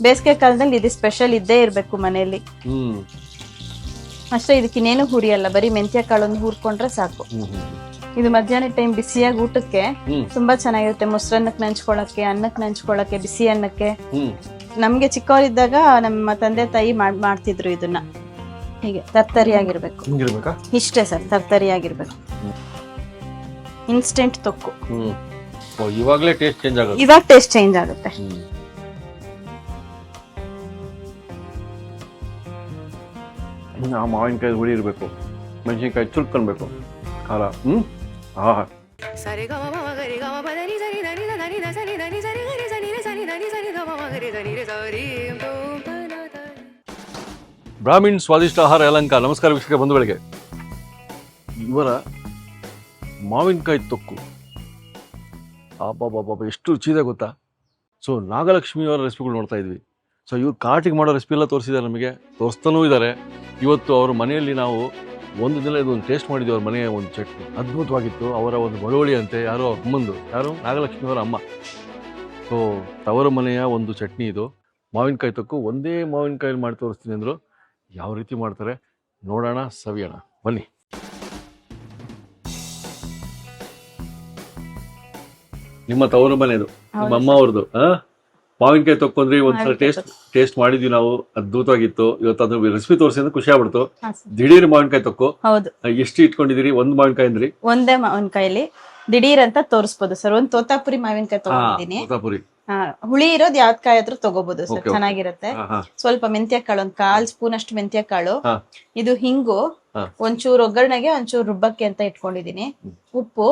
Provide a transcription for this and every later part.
ಬೇಸಿಗೆ ಕಾಲದಲ್ಲಿ ಇದು ಸ್ಪೆಷಲ್ ಇದ್ದೇ ಇರ್ಬೇಕು ಮನೆಯಲ್ಲಿ. ಅಷ್ಟೇ, ಇದಕ್ಕಿನ್ನೇನು ಹುರಿಯಲ್ಲ, ಬರೀ ಮೆಂತ್ಯ ಕಾಳೊಂದು ಹುರ್ಕೊಂಡ್ರೆ ಸಾಕು. ಇದು ಮಧ್ಯಾಹ್ನ ಟೈಮ್ ಬಿಸಿಯಾಗಿ ಊಟಕ್ಕೆ ತುಂಬಾ ಚೆನ್ನಾಗಿರುತ್ತೆ. ಮೊಸರನ್ನಕ್ಕೆ ನೆಂಚ್ಕೊಳಕ್ಕೆ, ಅನ್ನಕ್ಕೆ ನೆಂಚ್ಕೊಳಕ್ಕೆ, ಬಿಸಿ ಅನ್ನಕ್ಕೆ. ನಮ್ಗೆ ಚಿಕ್ಕವರಿದ್ದಾಗ ನಮ್ಮ ತಂದೆ ತಾಯಿ ಮಾಡ್ತಿದ್ರು ಇದನ್ನ. ಹೀಗೆ ತರ್ತರಿಯಾಗಿರ್ಬೇಕು. ಇಷ್ಟೇ ಸರ್, ತರ್ತರಿಯಾಗಿರ್ಬೇಕು. ಇನ್ಸ್ಟೆಂಟ್ ತೊಕ್ಕು. ಇವಾಗಲೇ ಟೇಸ್ಟ್ ಚೇಂಜ್ ಆಗುತ್ತೆ. ಇವಾಗ ಟೇಸ್ಟ್ ಚೇಂಜ್ ಆಗುತ್ತೆ. ಮಾವಿನಕಾಯಿ ಹುಳಿ ಇರಬೇಕು, ಮೆಣಸಿನಕಾಯಿ ಚುರ್ಕೊಳ್ಬೇಕು, ಖಾರ. ಬ್ರಾಹ್ಮಿಣ್ ಸ್ವಾದಿಷ್ಟ ಆಹಾರ ಯಲಹಂಕ. ನಮಸ್ಕಾರ ವೀಕ್ಷಕ ಬಂಧುಗಳಿಗೆ. ಇವರ ಮಾವಿನಕಾಯಿ ತೊಕ್ಕು ಬಾಬಾ ಎಷ್ಟು ರುಚಿ ಇದೆ ಗೊತ್ತಾ. ಸೊ ನಾಗಲಕ್ಷ್ಮಿಯವರ ರೆಸಿಪಿಗಳು ನೋಡ್ತಾ ಇದ್ವಿ. ಸೊ ಇವ್ರು ಕಾರ್ಟಿಗೆ ಮಾಡೋ ರೆಸಿಪಿ ಎಲ್ಲ ತೋರಿಸಿದ್ದಾರೆ, ನಮಗೆ ತೋರಿಸ್ತಾನೂ ಇದ್ದಾರೆ. ಇವತ್ತು ಅವ್ರ ಮನೆಯಲ್ಲಿ ನಾವು ಒಂದು ದಿನ ಇದೊಂದು ಟೇಸ್ಟ್ ಮಾಡಿದ್ವಿ. ಅವ್ರ ಮನೆಯ ಒಂದು ಚಟ್ನಿ ಅದ್ಭುತವಾಗಿತ್ತು. ಅವರ ಒಂದು ಬಳುವಳಿ ಅಂತೆ, ಯಾರೋ ಅಮ್ಮಂದು, ಯಾರು ನಾಗಲಕ್ಷ್ಮಿಯವರ ಅಮ್ಮ. ಸೊ ತವರ ಮನೆಯ ಒಂದು ಚಟ್ನಿ ಇದು, ಮಾವಿನಕಾಯಿ ತೊಕ್ಕು. ಒಂದೇ ಮಾವಿನಕಾಯಲ್ಲಿ ಮಾಡಿ ತೋರಿಸ್ತೀನಿ ಅಂದರು. ಯಾವ ರೀತಿ ಮಾಡ್ತಾರೆ ನೋಡೋಣ, ಸವಿಯೋಣ ಬನ್ನಿ. ನಿಮ್ಮ ತವರು ಮನೆಯದು, ನಿಮ್ಮ ಅಮ್ಮ ಅವ್ರದ್ದು ಮಾವಿನಕಾಯಿ ತೊಕ್ಕೊಂಡ್ರಿ. ಒಂದ್ಸಲ ಟೇಸ್ಟ್ ಮಾಡಿದ್ವಿ ನಾವು, ಅದ್ಭುತವಾಗಿತ್ತು. ಇವತ್ತು ಅದ್ರ ರೆಸಿಪಿ ತೋರಿಸಿದ್ರೆ ಖುಷಿ ಆಗ್ಬಿಡ್ತು. ದಿಢೀರ್ ಮಾವಿನಕಾಯಿ ತೊಕ್ಕು. ಹೌದು. ಎಷ್ಟು ಇಟ್ಕೊಂಡಿದ್ದೀರಿ? ಒಂದು ಮಾವಿನಕಾಯಿ ಅಂದ್ರಿ? ಒಂದೇ ಮಾವಿನಕಾಯಲ್ಲಿ ದಿಢೀರ್ ಅಂತ ತೋರಿಸ್ಬೋದು ಸರ್. ಒಂದು ತೋತಾಪುರಿ ಮಾವಿನಕಾಯಿ ತಗೊಂಡಿದ್ದೀನಿ. ತೋತಾಪುರಿ ಹುಳಿ ಇರೋದು ಯಾವ್ದ್ ಕಾಯಿ ಆದ್ರೂ ತಗೋಬಹುದು ಸರ್, ಚೆನ್ನಾಗಿರುತ್ತೆ. ಸ್ವಲ್ಪ ಮೆಂತ್ಯ ಕಾಳು, ಒಂದ್ 1/4 ಸ್ಪೂನ್ ಅಷ್ಟು ಮೆಂತ್ಯ ಕಾಳು. ಇದು ಹಿಂಗು, ಒಂಚೂರು ಒಗ್ಗರಣೆಗೆ, ಒಂಚೂರು ರುಬ್ಬಕ್ಕೆ ಅಂತ ಇಟ್ಕೊಂಡಿದೀನಿ. ಉಪ್ಪು,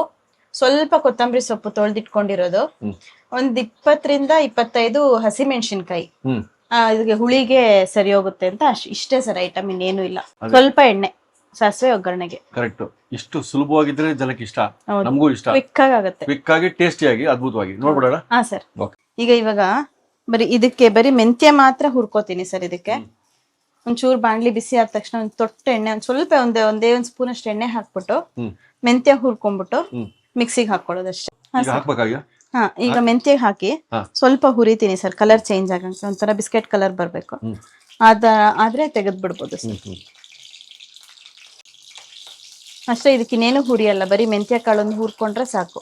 ಸ್ವಲ್ಪ ಕೊತ್ತಂಬರಿ ಸೊಪ್ಪು ತೊಳೆದಿಟ್ಕೊಂಡಿರೋದು, ಒಂದ್ 20 ರಿಂದ 25 ಹಸಿಮೆಣಸಿನ್ಕಾಯಿ. ಇದಕ್ಕೆ ಹುಳಿಗೆ ಸರಿ ಹೋಗುತ್ತೆ ಅಂತ ಇಷ್ಟೇ ಸರ್ ಐಟಮ್, ಇನ್ನೇನು ಇಲ್ಲ. ಸ್ವಲ್ಪ ಎಣ್ಣೆ, ಸಾಸಿವೆ, ಒಗ್ಗರಣೆಗೆ. ಕರೆಕ್ಟ್. ಇಷ್ಟು ಸುಲಭವಾಗಿದ್ರೆ ಜನಕ್ಕೆ ಇಷ್ಟ, ನಮಗೂ ಇಷ್ಟ. ಕ್ವಿಕ್ ಆಗುತ್ತೆ, ಕ್ವಿಕ್ ಆಗಿ ಟೇಸ್ಟಿಯಾಗಿ ಅದ್ಭುತವಾಗಿ. ನೋಡ್ಬಿಡೋಣ. ಸರ್. ಇವಾಗ ಬರೀ ಮೆಂತ್ಯ ಮಾತ್ರ ಹುರ್ಕೋತೀನಿ ಸರ್. ಇದಕ್ಕೆ ಒಂಚೂರು ಬಾಣ್ಲಿ ಬಿಸಿ ಆದ ತಕ್ಷಣ ಒಂದ್ ತೊಟ್ಟ ಎಣ್ಣೆ, ಸ್ವಲ್ಪ ಒಂದೇ ಒಂದ್ ಸ್ಪೂನ್ ಅಷ್ಟು ಎಣ್ಣೆ ಹಾಕ್ಬಿಟ್ಟು ಮೆಂತ್ಯ ಹುರ್ಕೊಂಡ್ಬಿಟ್ಟು ಮಿಕ್ಸಿಗೆ ಹಾಕೊಳ್ಳೋದಷ್ಟೇ. ಈಗ ಮೆಂತ್ಯ ಹಾಕಿ ಸ್ವಲ್ಪ ಹುರಿತೀನಿ ಸರ್, ಕಲರ್ ಚೇಂಜ್ ಆಗಂಗೆ, ಒಂಥರ ಬಿಸ್ಕೆಟ್ ಕಲರ್ ಬರ್ಬೇಕು. ಆದ್ರೆ ತೆಗೆದ್ ಬಿಡ್ಬೋದು ಸರ್. ಅಷ್ಟೇ, ಇದಕ್ಕಿನ್ನೇನು ಹುರಿಯಲ್ಲ, ಬರೀ ಮೆಂತ್ಯ ಕಾಳೊಂದು ಹುರ್ಕೊಂಡ್ರೆ ಸಾಕು.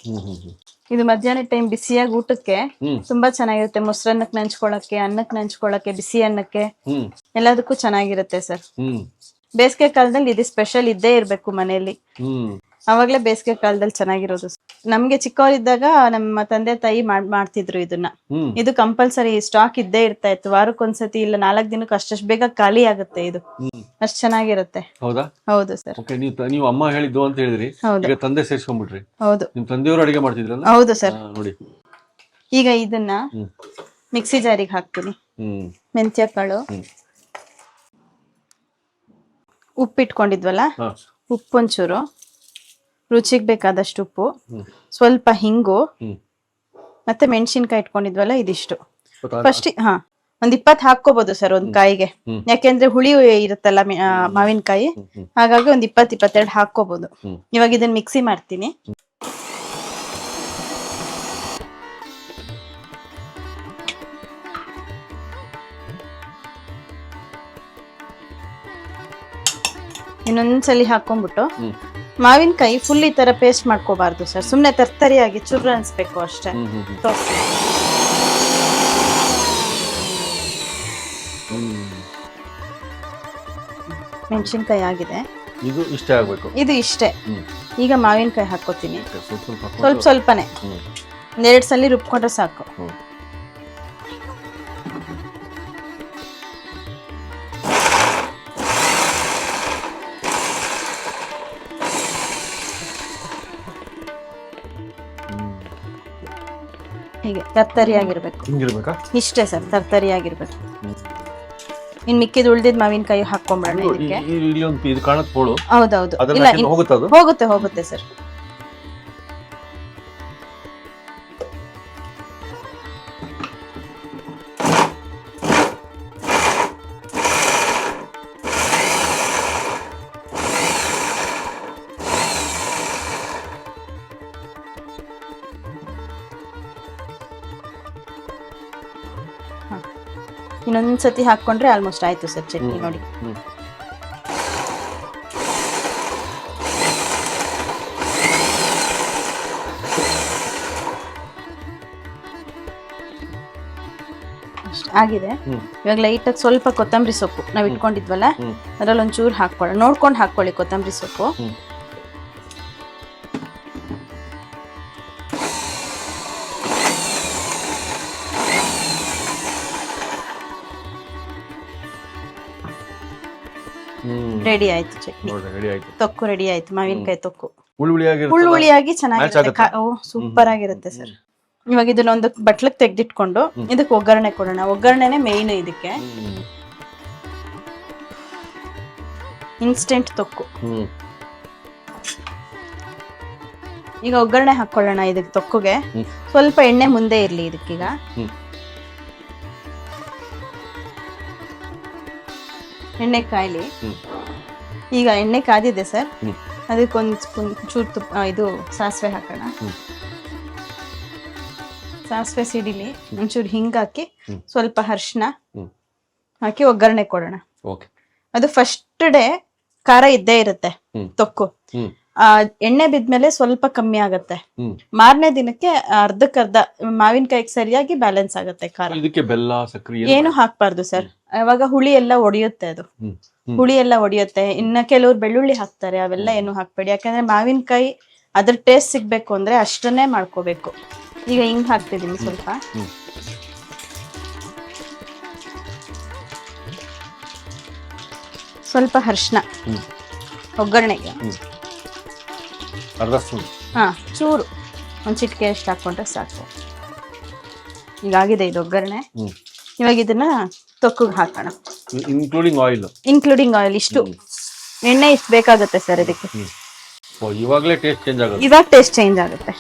ಇದು ಮಧ್ಯಾಹ್ನ ಟೈಮ್ ಬಿಸಿಯಾಗಿ ಊಟಕ್ಕೆ ತುಂಬಾ ಚೆನ್ನಾಗಿರುತ್ತೆ. ಮೊಸರನ್ನಕ್ಕೆ ನೆಂಚ್ಕೊಳಕ್ಕೆ, ಅನ್ನಕ್ಕೆ ನೆಂಚ್ಕೊಳಕ್ಕೆ, ಬಿಸಿ ಅನ್ನಕ್ಕೆ, ಎಲ್ಲದಕ್ಕೂ ಚೆನ್ನಾಗಿರುತ್ತೆ ಸರ್. ಬೇಸಿಗೆ ಕಾಲದಲ್ಲಿ ಇದು ಸ್ಪೆಷಲ್ ಇದ್ದೇ ಇರ್ಬೇಕು ಮನೆಯಲ್ಲಿ. ಅವಾಗ್ಲೇ ಬೇಸಿಗೆ ಕಾಲದಲ್ಲಿ ಚೆನ್ನಾಗಿರೋದು. ನಮ್ಗೆ ಚಿಕ್ಕವರಿದ್ದಾಗ ನಮ್ಮ ತಂದೆ ತಾಯಿ ಮಾಡ್ತಿದ್ರು ಇದನ್ನ. ಇದು ಕಂಪಲ್ಸರಿ ಸ್ಟಾಕ್ ಇದ್ದೇ ಇರ್ತಾ ಇತ್ತು. ವಾರಕ್ಕೊಂದ್ಸತಿ ಇಲ್ಲ 4 ದಿನಕ್ಕೆ ಅಷ್ಟಷ್ಟು ಬೇಗ ಖಾಲಿ ಆಗುತ್ತೆ. ಇದು ಅಷ್ಟ್ ಚೆನ್ನಾಗಿರುತ್ತೆ. ಹೌದಾ? ಹೌದು ಸರ್. ನೀವು ಅಮ್ಮ ಹೇಳಿದ್ದು ಅಂತ ಹೇಳಿದ್ರಿ, ಈಗ ತಂದೆ ಸೇರ್ಸ್ಕೊಂಡ್ಬಿಟ್ರಿ. ಹೌದು. ನಿಮ್ ತಂದೆಯವರು ಅಡಿಗೆ ಮಾಡ್ತಿದ್ರಲ್ಲ? ಹೌದು ಸರ್. ನೋಡಿ, ಈಗ ಇದನ್ನ ಮಿಕ್ಸಿ ಜಾರಿಗೆ ಹಾಕ್ತೀನಿ. ಮೆಂತ್ಯ ಕಾಳು, ಉಪ್ಪಿಟ್ಕೊಂಡಿದ್ವಲ್ಲ, ಉಪ್ಪೊಂಚೂರು, ರುಚಿಗೆ ಬೇಕಾದಷ್ಟು ಉಪ್ಪು, ಸ್ವಲ್ಪ ಹಿಂಗು, ಮತ್ತೆ ಮೆಣಸಿನ್ಕಾಯಿ ಇಟ್ಕೊಂಡಿದ್ವಲ್ಲ ಇದಿಷ್ಟು. ಫಸ್ಟ್ ಒಂದ್ 20 ಹಾಕೋಬಹುದು ಸರ್ ಒಂದ್ ಕಾಯಿಗೆ, ಯಾಕೆಂದ್ರೆ ಹುಳಿ ಇರುತ್ತಲ್ಲ ಮಾವಿನಕಾಯಿ, ಹಾಗಾಗಿ ಒಂದ್ 20-22 ಹಾಕೋಬಹುದು. ಇವಾಗ ಇದನ್ನ ಮಿಕ್ಸಿ ಮಾಡ್ತೀನಿ. ಇನ್ನೊಂದ್ಸಲಿ ಹಾಕೊಂಡ್ಬಿಟ್ಟು, ಮಾವಿನಕಾಯಿ ಫುಲ್ ಈ ತರ ಪೇಸ್ಟ್ ಮಾಡ್ಕೋಬಾರ್ದು ಸರ್, ಸುಮ್ನೆ ತರ್ತರಿಯಾಗಿ ಚುರ್ರ ಅನ್ಸ್ಬೇಕು ಅಷ್ಟೇ. ಮೆಣಸಿನ್ಕಾಯಿ ಆಗಿದೆ, ಇದು ಇಷ್ಟೇ ಆಗ್ಬೇಕು. ಇದು ಇಷ್ಟೇ. ಈಗ ಮಾವಿನಕಾಯಿ ಹಾಕೋತೀನಿ, ಸ್ವಲ್ಪನೇ, 2 ಸಲ ರುಬ್ಕೊಂಡ್ರೆ ಸಾಕು. ಹೀಗೆ ತರ್ತರಿಯಾಗಿರ್ಬೇಕು. ಇಷ್ಟೇ ಸರ್, ತರ್ತರಿಯಾಗಿರ್ಬೇಕು. ಇನ್ ಮಿಕ್ಕಿದ ಉಳ್ದಿದ್ ಮಾವಿನಕಾಯಿ ಹಾಕೊಂಡ್ಬಿಡೋಣ ಇದಕ್ಕೆ. ಹೌದೌದು, ಹೋಗುತ್ತೆ ಸರ್. ಇನ್ನೊಂದು ಸತಿ ಹಾಕ್ಕೊಂಡ್ರೆ ಆಲ್ಮೋಸ್ಟ್ ಆಯ್ತು ಸರ್ ಚಟ್ನಿ ನೋಡಿ. ಆಗಿದೆ. ಇವಾಗ ಲೈಟಾಗಿ ಸ್ವಲ್ಪ ಕೊತ್ತಂಬರಿ ಸೊಪ್ಪು ನಾವು ಇಟ್ಕೊಂಡಿದ್ವಲ್ಲ ಅದ್ರಲ್ಲಿ ಒಂಚೂರು ಹಾಕೊಳ್ಳಿ, ನೋಡ್ಕೊಂಡು ಹಾಕೊಳ್ಳಿ ಕೊತ್ತಂಬರಿ ಸೊಪ್ಪು. ರೆಡಿ ಆಯ್ತು ಚಟ್ನಿ, ತೊಕ್ಕು ರೆಡಿ ಆಯ್ತು, ಮಾವಿನಕಾಯಿ ತೊಕ್ಕು ಹುಳಿಯಾಗಿ ಚೆನ್ನಾಗಿರುತ್ತೆ. ಸೂಪರ್ ಆಗಿರುತ್ತೆ ಸರ್. ಇವಾಗ ಇದನ್ನ ಒಂದು ಬಟ್ಲಕ್ ತೆಗ್ದಿಟ್ಕೊಂಡು ಇದಕ್ಕೆ ಒಗ್ಗರಣೆ ಕೊಡೋಣ. ಒಗ್ಗರಣೆನೆ ಮೇನ್ ಇದಕ್ಕೆ. ಇನ್ಸ್ಟೆಂಟ್ ತೊಕ್ಕು. ಈಗ ಒಗ್ಗರಣೆ ಹಾಕೊಳ್ಳೋಣ ಇದಕ್ಕೆ. ತೊಕ್ಕುಗೆ ಸ್ವಲ್ಪ ಎಣ್ಣೆ ಮುಂದೆ ಇರ್ಲಿ ಇದಕ್ಕೀಗ. ಎಣ್ಣೆ ಕಾಯ್ಲಿ. ಈಗ ಎಣ್ಣೆ ಕಾದಿದೆ ಸರ್, ಅದಕ್ಕೊಂದು ಸ್ಪೂನ್ ಚೂರು ತುಪ್ಪ, ಇದು ಸಾಸಿವೆ ಹಾಕೋಣ. ಸಾಸಿವೆ ಸಿಡಿಲಿ, ಒಂಚೂರು ಹಿಂಗಾಕಿ ಸ್ವಲ್ಪ ಅರಿಶಿನ ಹಾಕಿ ಒಗ್ಗರಣೆ ಕೊಡೋಣ. ಅದು ಫಸ್ಟ್ ಡೇ ಖಾರ ಇದ್ದೇ ಇರುತ್ತೆ ತೊಕ್ಕು. ಎಣ್ಣೆ ಬಿದ್ಮೇಲೆ ಸ್ವಲ್ಪ ಕಮ್ಮಿ ಆಗತ್ತೆ. ಮಾರನೇ ದಿನಕ್ಕೆ ಅರ್ಧಕ್ಕರ್ಧ ಮಾವಿನಕಾಯಿಗೆ ಸರಿಯಾಗಿ ಬ್ಯಾಲೆನ್ಸ್ ಆಗತ್ತೆ ಖಾರ. ಇದಕ್ಕೆ ಬೆಲ್ಲ ಸಕ್ಕರೆ ಏನು ಹಾಕ್ಬಾರ್ದು ಸರ್, ಅವಾಗ ಹುಳಿ ಎಲ್ಲ ಒಡೆಯುತ್ತೆ. ಅದು ಹುಳಿ ಎಲ್ಲ ಒಡೆಯುತ್ತೆ. ಇನ್ನ ಕೆಲವ್ರು ಬೆಳ್ಳುಳ್ಳಿ ಹಾಕ್ತಾರೆ, ಅವೆಲ್ಲ ಏನು ಹಾಕ್ಬೇಡಿ. ಯಾಕಂದ್ರೆ ಮಾವಿನಕಾಯಿ ಅದ್ರ ಟೇಸ್ಟ್ ಸಿಗ್ಬೇಕು ಅಂದ್ರೆ ಅಷ್ಟನ್ನೇ ಮಾಡ್ಕೋಬೇಕು. ಈಗ ಹಿಂಗ್ ಹಾಕ್ತಿದೀನಿ ಸ್ವಲ್ಪ. ಸ್ವಲ್ಪ ಅರಿಶಿನ ಒಗ್ಗರಣೆಗೆ, ಚೂರು ಒಂದ್ ಚಿಟಿಕೆ ಅಷ್ಟು ಹಾಕೊಂಡ್ರೆ ಸಾಕು. ಈಗಾಗಿದೆ ಇದು ಒಗ್ಗರಣೆ. ಇವಾಗ ಇದನ್ನ ತೊಕ್ಕಿಗೆ ಹಾಕೋಣ, ಇನ್ಕ್ಲೂಡಿಂಗ್ ಆಯಿಲ್. ಇಷ್ಟು ಎಣ್ಣೆ ಇಷ್ಟು ಬೇಕಾಗುತ್ತೆ ಸರ್ ಇದಕ್ಕೆ. ಇವಾಗಲೇ ಟೇಸ್ಟ್ ಚೇಂಜ್ ಆಗುತ್ತೆ. ಇವಾಗ ಟೇಸ್ಟ್ ಚೇಂಜ್ ಆಗುತ್ತೆ.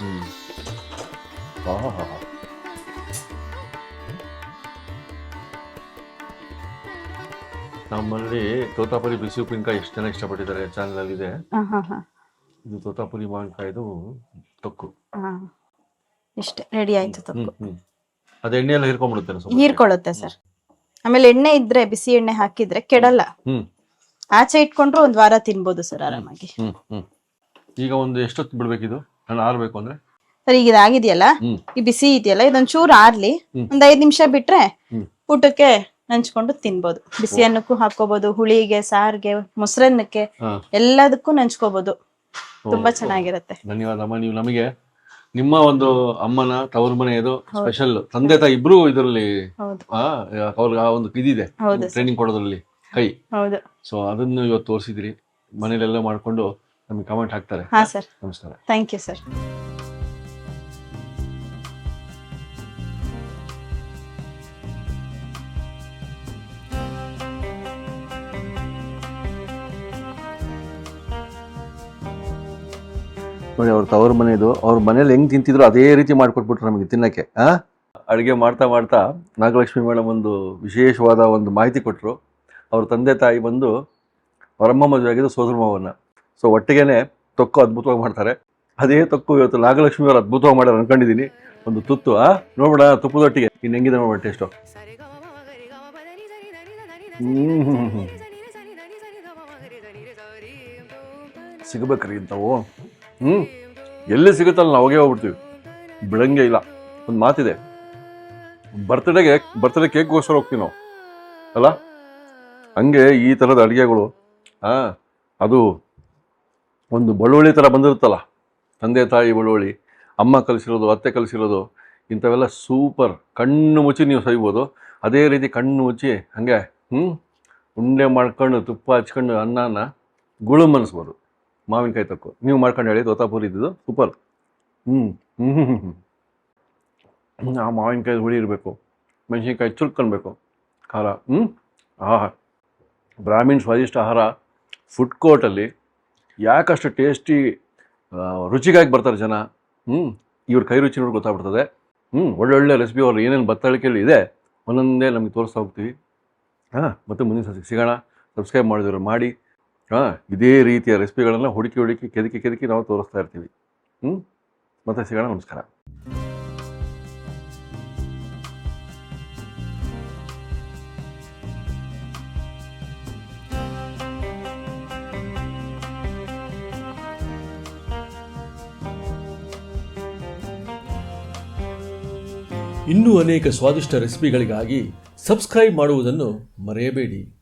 ನಮ್ಮಲ್ಲಿ ತೋತಾಪುರಿ ಬಿಸಿ ಉಪ್ಪಿನಕಾಯಿ ಎಷ್ಟು ಜನ ಇಷ್ಟಪಟ್ಟಿದ್ದಾರೆ ಚಾನಲ್ ಅಲ್ಲಿ ಇದೆ. ಇದು ತೋತಾಪುರಿ ಮಾವಿನಕಾಯಿದು ತೊಕ್ಕು. ಇಷ್ಟೇ ರೆಡಿ ಆಯ್ತು ತೊಕ್ಕು. ಅದು ಎಣ್ಣೆ ಎಲ್ಲ ಹೀರ್ಕೊಂಡ್ಬಿಡುತ್ತೆ, ಹೀರ್ಕೊಳ್ಳುತ್ತೆ ಸರ್. ಆಮೇಲೆ ಎಣ್ಣೆ ಇದ್ರೆ, ಬಿಸಿ ಎಣ್ಣೆ ಹಾಕಿದ್ರೆ ಕೆಡಲ್ಲ. ಆಚೆ ಇಟ್ಕೊಂಡ್ರು ಒಂದ್ ವಾರ ತಿನ್ಬೋದು ಸರ್ ಆರಾಮಾಗಿ. ಈಗ ಒಂದು ಎಷ್ಟೊತ್ತು ಬಿಡ್ಬೇಕಿದು ನಾನು ಆರ್ಬೇಕು ಅಂದ್ರೆ? ಸರ್ ಈಗ ಇದಾಗಿದೆಯಲ್ಲ, ಈ ಬಿಸಿ ಇದೆಯಲ್ಲ, ಇದೊಂದ್ ಚೂರು ಆರ್ಲಿ. ಒಂದ್ 5 ನಿಮಿಷ ಬಿಟ್ರೆ ಊಟಕ್ಕೆ ನಂಚ್ಕೊಂಡು ತಿನ್ಬೋದು. ಬಿಸಿ ಅನ್ನಕ್ಕೂ ಹಾಕೋಬಹುದು, ಹುಳಿಗೆ, ಸಾರ್ಗೆ, ಮೊಸರನ್ನಕ್ಕೆ ಎಲ್ಲದಕ್ಕೂ ನಂಚ್ಕೋಬಹುದು. ತುಂಬಾ ಚೆನ್ನಾಗಿರುತ್ತೆ. ಧನ್ಯವಾದ ಅಮ್ಮ. ನೀವು ನಮಗೆ ನಿಮ್ಮ ಒಂದು ಅಮ್ಮನ ತವರು ಮನೆಯದು ಸ್ಪೆಷಲ್ ತಂದೆ ತಾಯಿ ಇಬ್ರು ಇದರಲ್ಲಿ ಅವ್ರಿಗೆ ಆ ಒಂದು ಇದಿದೆ ಟ್ರೈನಿಂಗ್ ಕೊಡೋದ್ರಲ್ಲಿ ಕೈ. ಸೊ ಅದನ್ನು ಇವತ್ತು ತೋರಿಸಿದ್ರಿ. ಮನೇಲೆಲ್ಲ ಮಾಡ್ಕೊಂಡು ನಮಗೆ ಕಮೆಂಟ್ ಹಾಕ್ತಾರೆ. ನಮಸ್ಕಾರ. Thank you sir. ನೋಡಿ ಅವ್ರ ತವರು ಮನೆಯದು, ಅವ್ರ ಮನೇಲಿ ಹೆಂಗ್ ತಿಂತಿದ್ರು ಅದೇ ರೀತಿ ಮಾಡ್ಕೊಟ್ಬಿಟ್ರು ನಮಗೆ ತಿನ್ನಕ್ಕೆ. ಅಡುಗೆ ಮಾಡ್ತಾ ಮಾಡ್ತಾ ನಾಗಲಕ್ಷ್ಮಿ ಮೇಡಮ್ ಒಂದು ವಿಶೇಷವಾದ ಒಂದು ಮಾಹಿತಿ ಕೊಟ್ಟರು. ಅವ್ರ ತಂದೆ ತಾಯಿ ಬಂದು ಅವರಮ್ಮ ಮದುವೆ ಆಗಿದ್ದು ಸೋದರ ಮಾವನ್ನ. ಸೊ ಒಟ್ಟಿಗೆನೆ ತೊಕ್ಕು ಅದ್ಭುತವಾಗಿ ಮಾಡ್ತಾರೆ. ಅದೇ ತೊಕ್ಕು ಇವತ್ತು ನಾಗಲಕ್ಷ್ಮಿ ಅವರು ಅದ್ಭುತವಾಗಿ ಮಾಡ್ಯಾರ ಅನ್ಕೊಂಡಿದ್ದೀನಿ. ಒಂದು ತುತ್ತು ನೋಡ್ಬೇಡ, ತುಪ್ಪದೊಟ್ಟಿಗೆ ಇನ್ನು ಹೆಂಗಿದೆ ನೋಡ್ಬೇಡ ಟೇಸ್ಟು. ಸಿಗಬೇಕ್ರಿ ಇಂಥವು. ಎಲ್ಲಿ ಸಿಗುತ್ತಲ್ಲ ನಾವು ಹೋಗೇ ಹೋಗ್ಬಿಡ್ತೀವಿ, ಬಿಡಂಗೆ ಇಲ್ಲ. ಒಂದು ಮಾತಿದೆ, ಬರ್ತ್ಡೇ ಕೇಕ್ಗೋಸ್ಕರ ಹೋಗ್ತೀವಿ ನಾವು ಅಲ್ಲ. ಹಂಗೆ ಈ ಥರದ ಅಡುಗೆಗಳು ಅದು ಒಂದು ಬಳುವಳಿ ಥರ ಬಂದಿರುತ್ತಲ್ಲ, ತಂದೆ ತಾಯಿ ಬಳುವಳಿ, ಅಮ್ಮ ಕಲಿಸಿರೋದು, ಅತ್ತೆ ಕಲಿಸಿರೋದು, ಇಂಥವೆಲ್ಲ ಸೂಪರ್. ಕಣ್ಣು ಮುಚ್ಚಿ ನೀವು ಸವಿಬೋದು. ಅದೇ ರೀತಿ ಕಣ್ಣು ಮುಚ್ಚಿ ಹಾಗೆ ಉಂಡೆ ಮಾಡ್ಕೊಂಡು ತುಪ್ಪ ಹಚ್ಕೊಂಡು ಅನ್ನನ ಗುಳುಮ್ ಅನ್ನಿಸ್ಬೋದು. ಮಾವಿನಕಾಯಿ ತೊಕ್ಕು ನೀವು ಮಾಡ್ಕೊಂಡು ಹೇಳಿ, ತೋತಾಪುರಿ ಇದ್ದಿದ್ದು ಸೂಪರ್. ಆ ಮಾವಿನಕಾಯಿ ಹುಳಿ ಇರಬೇಕು, ಮೆಣಸಿನ್ಕಾಯಿ ಚುರ್ಕೊಳ್ಬೇಕು, ಖಾರ. ಬ್ರಾಹ್ಮಿನ್ ಸ್ವಾದಿಷ್ಟ ಆಹಾರ ಫುಡ್ ಕೋರ್ಟಲ್ಲಿ ಯಾಕಷ್ಟು ಟೇಸ್ಟಿ ರುಚಿಗಾಗಿ ಬರ್ತಾರೆ ಜನ. ಇವ್ರ ಕೈ ರುಚಿ ನೋಡಿ ಗೊತ್ತಾಗ್ಬಿಡ್ತದೆ. ಒಳ್ಳೊಳ್ಳೆ ರೆಸಿಪಿ ಅವ್ರು ಏನೇನು ಬತ್ತಳಿಕೆಯಲ್ಲಿ ಇದೆ ಒಂದೊಂದೇ ನಮಗೆ ತೋರಿಸ್ತಾ ಹೋಗ್ತೀವಿ. ಮತ್ತು ಮುಂದಿನ ಸತಿ ಸಿಗೋಣ. ಸಬ್ಸ್ಕ್ರೈಬ್ ಮಾಡಿದವರು ಮಾಡಿ. ಇದೇ ರೀತಿಯ ರೆಸಿಪಿಗಳನ್ನು ಹುಡುಕಿ ಕೆದಕಿ ನಾವು ತೋರಿಸ್ತಾ ಇರ್ತೀವಿ. ಮತ್ತೆ ಸಿಗೋಣ. ನಮಸ್ಕಾರ. ಇನ್ನೂ ಅನೇಕ ಸ್ವಾದಿಷ್ಟ ರೆಸಿಪಿಗಳಿಗಾಗಿ ಸಬ್ಸ್ಕ್ರೈಬ್ ಮಾಡುವುದನ್ನು ಮರೆಯಬೇಡಿ.